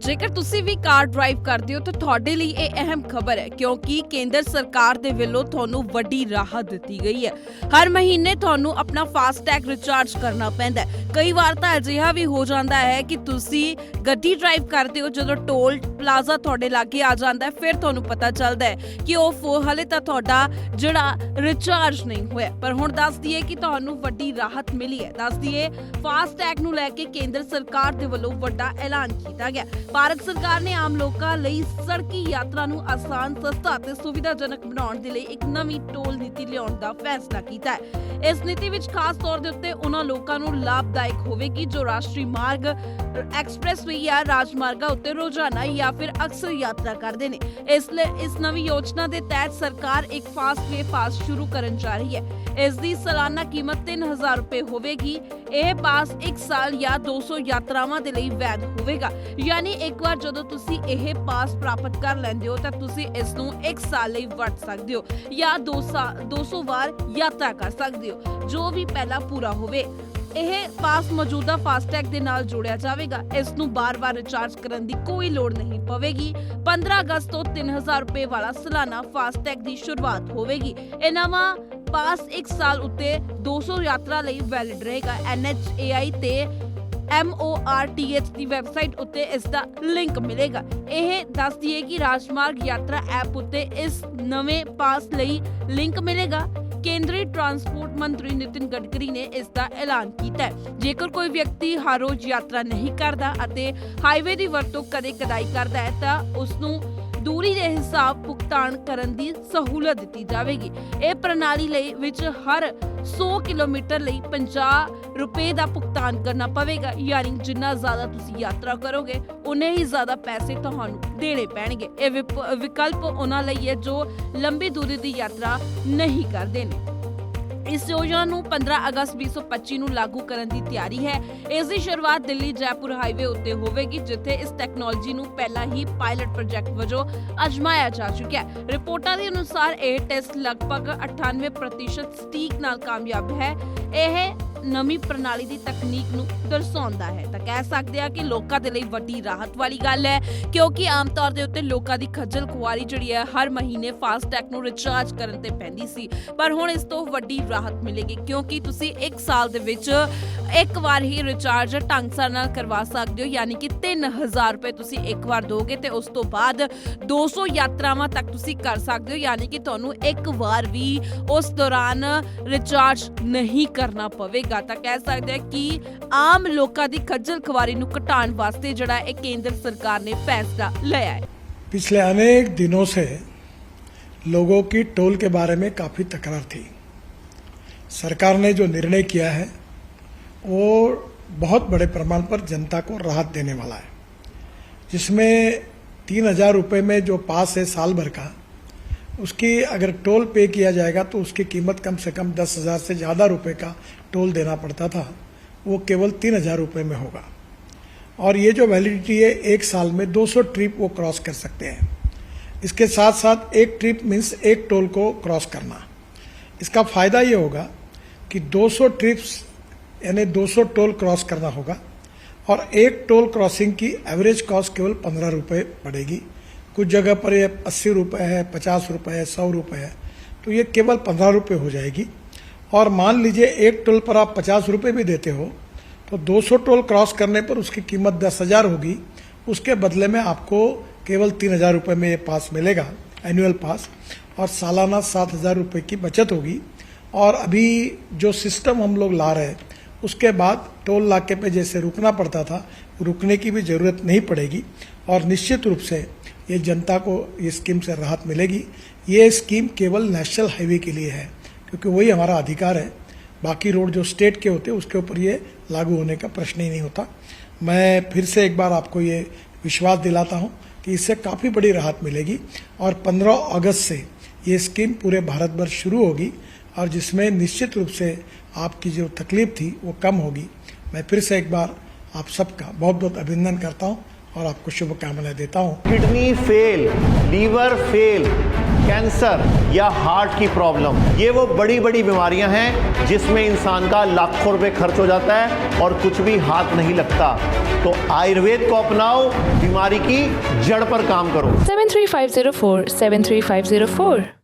ਜੇਕਰ ਤੁਸੀਂ ਵੀ car drive ਕਰਦੇ ਹੋ ਤਾਂ ਤੁਹਾਡੇ ਲਈ ਇਹ ਅਹਿਮ ਖਬਰ ਹੈ ਕਿਉਂਕਿ ਕੇਂਦਰ ਸਰਕਾਰ ਦੇ ਵੱਲੋਂ ਤੁਹਾਨੂੰ ਵੱਡੀ ਰਾਹਤ ਦਿੱਤੀ ਗਈ ਹੈ। ਹਰ ਮਹੀਨੇ ਤੁਹਾਨੂੰ ਆਪਣਾ ਫਾਸਟੈਗ ਰਿਚਾਰਜ ਕਰਨਾ ਪੈਂਦਾ ਹੈ। ਕਈ ਵਾਰ ਤਾਂ ਅਜਿਹਾ ਵੀ ਹੋ ਜਾਂਦਾ ਹੈ ਕਿ ਤੁਸੀਂ ਗੱਡੀ ਡਰਾਈਵ ਕਰਦੇ ਹੋ, ਜਦੋਂ ਟੋਲ ਪਲਾਜ਼ਾ ਤੁਹਾਡੇ ਲਾਗੇ ਆ ਜਾਂਦਾ ਹੈ ਫਿਰ ਤੁਹਾਨੂੰ ਪਤਾ ਚੱਲਦਾ ਹੈ ਕਿ ਉਹ ਹਲੇ ਤਾਂ ਤੁਹਾਡਾ ਜਿਹੜਾ ਰਿਚਾਰਜ ਨਹੀਂ ਹੋਇਆ। ਪਰ ਹੁਣ ਦੱਸ ਦਈਏ ਕਿ ਤੁਹਾਨੂੰ ਵੱਡੀ ਰਾਹਤ ਮਿਲੀ ਹੈ। ਦੱਸ ਦਈਏ ਫਾਸਟੈਗ ਨੂੰ ਲੈ ਕੇ ਕੇਂਦਰ ਸਰਕਾਰ ਦੇ ਵੱਲੋਂ ਵੱਡਾ ਐਲਾਨ ਕੀਤਾ ਗਿਆ। ਭਾਰਤ ਸਰਕਾਰ ਨੇ ਆਮ ਲੋਕਾਂ ਲਈ ਸੜਕੀ ਯਾਤਰਾ ਨੂੰ ਆਸਾਨ, ਸਸਤਾ ਅਤੇ ਸੁਵਿਧਾਜਨਕ ਬਣਾਉਣ ਦੇ ਲਈ ਇੱਕ ਨਵੀਂ ਟੋਲ ਨੀਤੀ ਲਿਆਉਣ ਦਾ ਫੈਸਲਾ ਕੀਤਾ ਹੈ। ਇਸ ਨੀਤੀ ਵਿੱਚ ਖਾਸ ਤੌਰ ਦੇ ਉੱਤੇ ਉਹਨਾਂ ਲੋਕਾਂ ਨੂੰ ਲਾਭਦਾਇਕ ਹੋਵੇਗੀ ਜੋ ਰਾਸ਼ਟਰੀ ਮਾਰਗ, ਐਕਸਪ੍ਰੈਸਵੇ ਜਾਂ ਰਾਜਮਾਰਗਾਂ ਉੱਤੇ ਰੋਜ਼ਾਨਾ ਜਾਂ ਫਿਰ ਅਕਸਰ ਯਾਤਰਾ ਕਰਦੇ ਨੇ। ਇਸ ਨਵੀਂ ਯੋਜਨਾ ਦੇ ਤਹਿਤ ਸਰਕਾਰ ਇੱਕ ਫਾਸਟਵੇ ਪਾਸ ਸ਼ੁਰੂ ਕਰਨ ਜਾ ਰਹੀ ਹੈ। ਇਸ ਦੀ ਸਾਲਾਨਾ ਕੀਮਤ 3000 ਰੁਪਏ ਹੋਵੇਗੀ। ਇਹ ਪਾਸ 1 ਸਾਲ ਜਾਂ 200 ਯਾਤਰਾਵਾਂ ਦੇ ਲਈ ਵੈਧ ਹੋਵੇਗਾ। ਯਾਨੀ ਇੱਕ ਵਾਰ ਜਦੋਂ ਤੁਸੀਂ ਇਹ ਪਾਸ ਪ੍ਰਾਪਤ ਕਰ ਲੈਂਦੇ ਹੋ ਤਾਂ ਤੁਸੀਂ ਇਸ ਨੂੰ 1 ਸਾਲ ਲਈ ਵਰਤ ਸਕਦੇ ਹੋ ਜਾਂ 200 ਵਾਰ ਯਾਤਰਾ ਕਰ ਸਕਦੇ ਹੋ, ਜੋ ਵੀ ਪਹਿਲਾਂ ਪੂਰਾ ਹੋਵੇ। ਇਹ ਪਾਸ ਮੌਜੂਦਾ ਫਾਸਟੈਗ ਦੇ ਨਾਲ ਜੋੜਿਆ ਜਾਵੇਗਾ। ਇਸ ਨੂੰ ਬਾਰ-ਬਾਰ ਰਿਚਾਰਜ ਕਰਨ ਦੀ ਕੋਈ ਲੋੜ ਨਹੀਂ ਪਵੇਗੀ। 15 ਅਗਸਤ ਤੋਂ 3000 ਰੁਪਏ ਵਾਲਾ ਸਾਲਾਨਾ ਫਾਸਟੈਗ ਦੀ ਸ਼ੁਰੂਆਤ ਹੋਵੇਗੀ। ਇਹ ਨਵਾਂ ਪਾਸ 1 ਸਾਲ ਉੱਤੇ 200 ਯਾਤਰਾ ਲਈ ਵੈਲਿਡ ਰਹੇਗਾ। NHAI ਤੇ MORTH ਦੀ ਵੈਬਸਾਈਟ ਉੱਤੇ ਇਸ ਦਾ ਲਿੰਕ ਮਿਲੇਗਾ। ਇਹ ਦੱਸ ਦਈਏ ਕਿ ਰਾਜਮਾਰਗ ਯਾਤਰਾ ਐਪ ਉੱਤੇ ਇਸ ਨਵੇਂ ਪਾਸ ਲਈ ਲਿੰਕ ਮਿਲੇਗਾ। ਕੇਂਦਰੀ ਟਰਾਂਸਪੋਰਟ ਮੰਤਰੀ ਨਿਤਿਨ ਗਡਕਰੀ ਨੇ ਇਸ ਦਾ ਐਲਾਨ ਕੀਤਾ ਹੈ। ਜੇਕਰ ਕੋਈ ਵਿਅਕਤੀ ਹਰ ਰੋਜ਼ ਯਾਤਰਾ ਨਹੀਂ ਕਰਦਾ ਅਤੇ ਹਾਈਵੇ ਦੀ ਵਰਤੋਂ ਕਦੇ-ਕਦਾਈ ਕਰਦਾ ਹੈ ਤਾਂ ਉਸ ਨੂੰ ਦੂਰੀ ਦੇ ਹਿਸਾਬ ਭੁਗਤਾਨ ਕਰਨ ਦੀ ਸਹੂਲਤ ਦਿੱਤੀ ਜਾਵੇਗੀ। ਇਹ ਪ੍ਰਣਾਲੀ ਲਈ ਵਿੱਚ ਹਰ 100 ਕਿਲੋਮੀਟਰ ਲਈ 50 ਰੁਪਏ ਦਾ ਭੁਗਤਾਨ ਕਰਨਾ ਪਵੇਗਾ। ਯਾਨੀ ਜਿੰਨਾ ਜ਼ਿਆਦਾ ਤੁਸੀਂ ਯਾਤਰਾ ਕਰੋਗੇ ਉਨੇ ਹੀ ਜ਼ਿਆਦਾ ਪੈਸੇ ਤੁਹਾਨੂੰ ਦੇਣੇ ਪੈਣਗੇ। ਇਹ ਵਿਕਲਪ ਉਹਨਾਂ ਲਈ ਹੈ ਜੋ ਲੰਬੀ ਦੂਰੀ ਦੀ ਯਾਤਰਾ ਨਹੀਂ ਕਰਦੇ ਨੇ। ਇਸ ਯੋਜਨਾ ਨੂੰ 15 ਅਗਸਤ 2025 ਨੂੰ ਲਾਗੂ ਕਰਨ ਦੀ ਤਿਆਰੀ ਹੈ। ਇਸ ਦੀ ਸ਼ੁਰੂਆਤ ਦਿੱਲੀ ਜੈਪੁਰ ਹਾਈਵੇ ਉੱਤੇ ਹੋਵੇਗੀ, ਜਿੱਥੇ ਇਸ ਟੈਕਨੋਲੋਜੀ ਨੂੰ ਪਹਿਲਾਂ ਹੀ ਪਾਇਲਟ ਪ੍ਰੋਜੈਕਟ ਵਜੋਂ ਅਜਮਾਇਆ ਜਾ ਚੁੱਕਿਆ ਹੈ। ਰਿਪੋਰਟਾਂ ਦੇ ਅਨੁਸਾਰ ਇਹ ਟੈਸਟ ਲਗਭਗ 98% ਸਟੀਕ ਨਾਲ ਕਾਮਯਾਬ ਹੈ। ਇਹ ਨਵੀਂ ਪ੍ਰਣਾਲੀ ਦੀ ਤਕਨੀਕ ਨੂੰ ਦਰਸਾਉਂਦਾ ਹੈ ਤਾਂ ਕਹਿ ਸਕਦੇ ਆ ਕਿ ਲੋਕਾਂ ਦੇ ਲਈ ਵੱਡੀ ਰਾਹਤ ਵਾਲੀ ਗੱਲ ਹੈ, ਕਿਉਂਕਿ ਆਮ ਤੌਰ ਦੇ ਉੱਤੇ ਲੋਕਾਂ ਦੀ ਖੱਜਲ ਖੁਆਰੀ ਜਿਹੜੀ ਹੈ ਹਰ ਮਹੀਨੇ ਫਾਸਟੈਗ ਨੂੰ ਰਿਚਾਰਜ ਕਰਨ ਤੇ ਪੈਂਦੀ ਸੀ। ਪਰ ਹੁਣ ਇਸ ਤੋਂ ਵੱਡੀ ਰਾਹਤ ਮਿਲੇਗੀ ਕਿਉਂਕਿ ਤੁਸੀਂ 1 ਸਾਲ ਦੇ ਵਿੱਚ ਇੱਕ ਵਾਰ ਹੀ ਰਿਚਾਰਜ ਢੰਗ ਨਾਲ ਕਰਵਾ ਸਕਦੇ ਹੋ। ਯਾਨੀ ਕਿ 3000 ਰੁਪਏ ਤੁਸੀਂ ਇੱਕ ਵਾਰ ਦੋਗੇ ਤੇ ਉਸ ਤੋਂ ਬਾਅਦ 200 ਯਾਤਰਾਵਾਂ ਤੱਕ ਤੁਸੀਂ ਕਰ ਸਕਦੇ ਹੋ। ਯਾਨੀ ਕਿ ਤੁਹਾਨੂੰ ਇੱਕ ਵਾਰ ਵੀ ਉਸ ਦੌਰਾਨ ਰਿਚਾਰਜ ਨਹੀਂ ਕਰਨਾ ਪਵੇਗਾ। ਤਾਂ ਕਹਿ ਸਕਦੇ ਹਾਂ ਕਿ ਆਮ ਲੋਕਾਂ ਦੀ ਖੱਜਲ ਖੁਆਰੀ ਨੂੰ ਘਟਾਉਣ ਵਾਸਤੇ ਜਿਹੜਾ ਇਹ ਕੇਂਦਰ सरकार ने फैसला लिया है। पिछले अनेक दिनों से लोगों की टोल के बारे में काफ़ी तकरार थी। सरकार ने जो निर्णय किया है वो बहुत बड़े प्रमाण पर जनता को राहत देने वाला है, जिसमें 3000 रुपये में जो पास है साल भर का, उसकी अगर टोल पे किया जाएगा तो उसकी कीमत कम से कम 10,000 से ज़्यादा रुपए का टोल देना पड़ता था, वो केवल 3000 रुपये में होगा। और ये जो वैलिडिटी है 1 साल में 200 ट्रिप वो क्रॉस कर सकते हैं। इसके साथ साथ एक ट्रिप मीन्स एक टोल को क्रॉस करना। इसका फ़ायदा ये होगा कि 200 ट्रिप्स यानी 200 टोल क्रॉस करना होगा और एक टोल क्रॉसिंग की एवरेज कॉस्ट केवल 15 रुपये पड़ेगी। कुछ जगह पर ये 80 रुपये है, 50 रुपये है, 100 रुपये है, तो ये केवल 15 रुपये हो जाएगी। और मान लीजिए एक टोल पर आप 50 रुपये भी देते हो तो 200 टोल क्रॉस करने पर उसकी कीमत 10,000 होगी। उसके बदले में आपको केवल 3000 रुपये में ये पास मिलेगा, एनुअल पास, और सालाना 7000 रुपये की बचत होगी। और अभी जो सिस्टम हम लोग ला रहे हैं उसके बाद टोल नाके पे जैसे रुकना पड़ता था, रुकने की भी ज़रूरत नहीं पड़ेगी और निश्चित रूप से ये जनता को ये स्कीम से राहत मिलेगी। ये स्कीम केवल नेशनल हाईवे के लिए है क्योंकि वही हमारा अधिकार है। बाकी रोड जो स्टेट के होते हैं उसके ऊपर ये लागू होने का प्रश्न ही नहीं होता। मैं फिर से एक बार आपको ये विश्वास दिलाता हूँ कि इससे काफ़ी बड़ी राहत मिलेगी और 15 अगस्त से ये स्कीम पूरे भारत भर शुरू होगी और जिसमें निश्चित रूप से आपकी जो तकलीफ थी वो कम होगी। मैं फिर से एक बार आप सबका बहुत बहुत अभिनंदन करता हूँ और आपको शुभकामनाएं देता हूँ। Kidney fail, liver fail, cancer या हार्ट की प्रॉब्लम, ये वो बड़ी बड़ी बीमारियां हैं जिसमें इंसान का लाखों रुपए खर्च हो जाता है और कुछ भी हाथ नहीं लगता। तो आयुर्वेद को अपनाओ, बीमारी की जड़ पर काम करो। 73504 73504